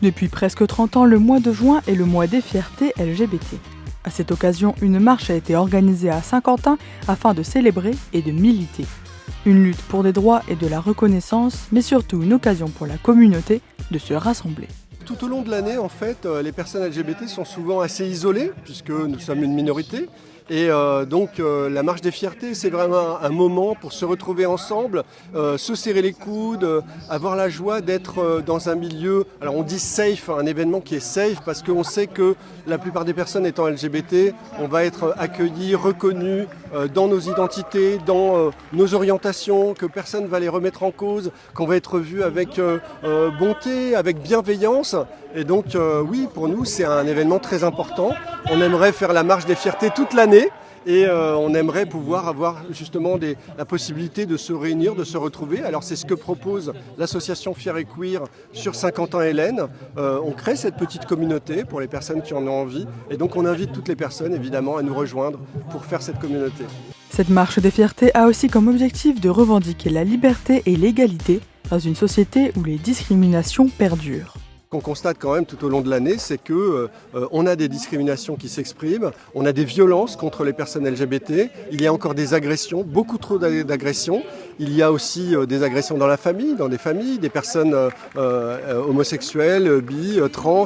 Depuis presque 30 ans, le mois de juin est le mois des fiertés LGBT. À cette occasion, une marche a été organisée à Saint-Quentin afin de célébrer et de militer. Une lutte pour des droits et de la reconnaissance, mais surtout une occasion pour la communauté de se rassembler. Tout au long de l'année, en fait, les personnes LGBT sont souvent assez isolées, puisque nous sommes une minorité. Et donc la marche des fiertés, c'est vraiment un moment pour se retrouver ensemble, se serrer les coudes, avoir la joie d'être dans un milieu, alors on dit safe, un événement qui est safe, parce qu'on sait que la plupart des personnes étant LGBT, on va être accueillis, reconnus dans nos identités, dans nos orientations, que personne ne va les remettre en cause, qu'on va être vu avec bonté, avec bienveillance. Et donc oui, pour nous, c'est un événement très important. On aimerait faire la marche des fiertés toute l'année et on aimerait pouvoir avoir justement la possibilité de se réunir, de se retrouver. Alors c'est ce que propose l'association Fier et Queer sur Saint-Quentin-Hélène. On crée cette petite communauté pour les personnes qui en ont envie et donc on invite toutes les personnes évidemment à nous rejoindre pour faire cette communauté. Cette marche des fiertés a aussi comme objectif de revendiquer la liberté et l'égalité dans une société où les discriminations perdurent. Ce qu'on constate quand même tout au long de l'année, c'est qu'on a des discriminations qui s'expriment, on a des violences contre les personnes LGBT, il y a encore des agressions, beaucoup trop d'agressions. Il y a aussi des agressions dans la famille, dans des familles, des personnes homosexuelles, bi, trans,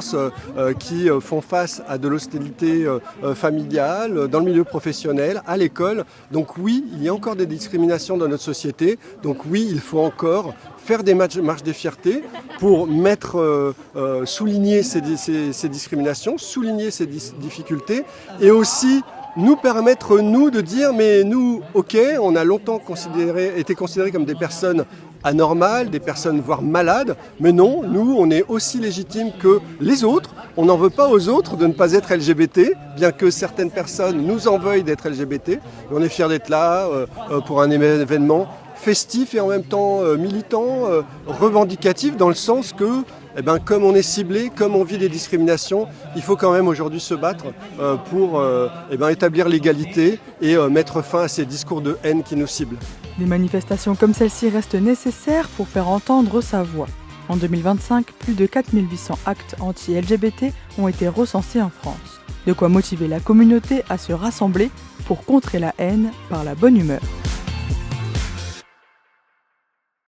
qui font face à de l'hostilité familiale, dans le milieu professionnel, à l'école. Donc oui, il y a encore des discriminations dans notre société. Donc oui, il faut encore faire des marches des fiertés pour souligner ces discriminations, souligner ces difficultés et aussi nous permettre, nous, de dire mais nous, ok, on a longtemps été considérés comme des personnes anormales, des personnes voire malades, mais non, nous, on est aussi légitimes que les autres. On n'en veut pas aux autres de ne pas être LGBT, bien que certaines personnes nous en veuillent d'être LGBT. Et on est fiers d'être là pour un événement festif et en même temps militant, revendicatif, dans le sens que comme on est ciblé, comme on vit des discriminations, il faut quand même aujourd'hui se battre pour établir l'égalité et mettre fin à ces discours de haine qui nous ciblent. Des manifestations comme celle-ci restent nécessaires pour faire entendre sa voix. En 2025, plus de 4800 actes anti-LGBT ont été recensés en France. De quoi motiver la communauté à se rassembler pour contrer la haine par la bonne humeur.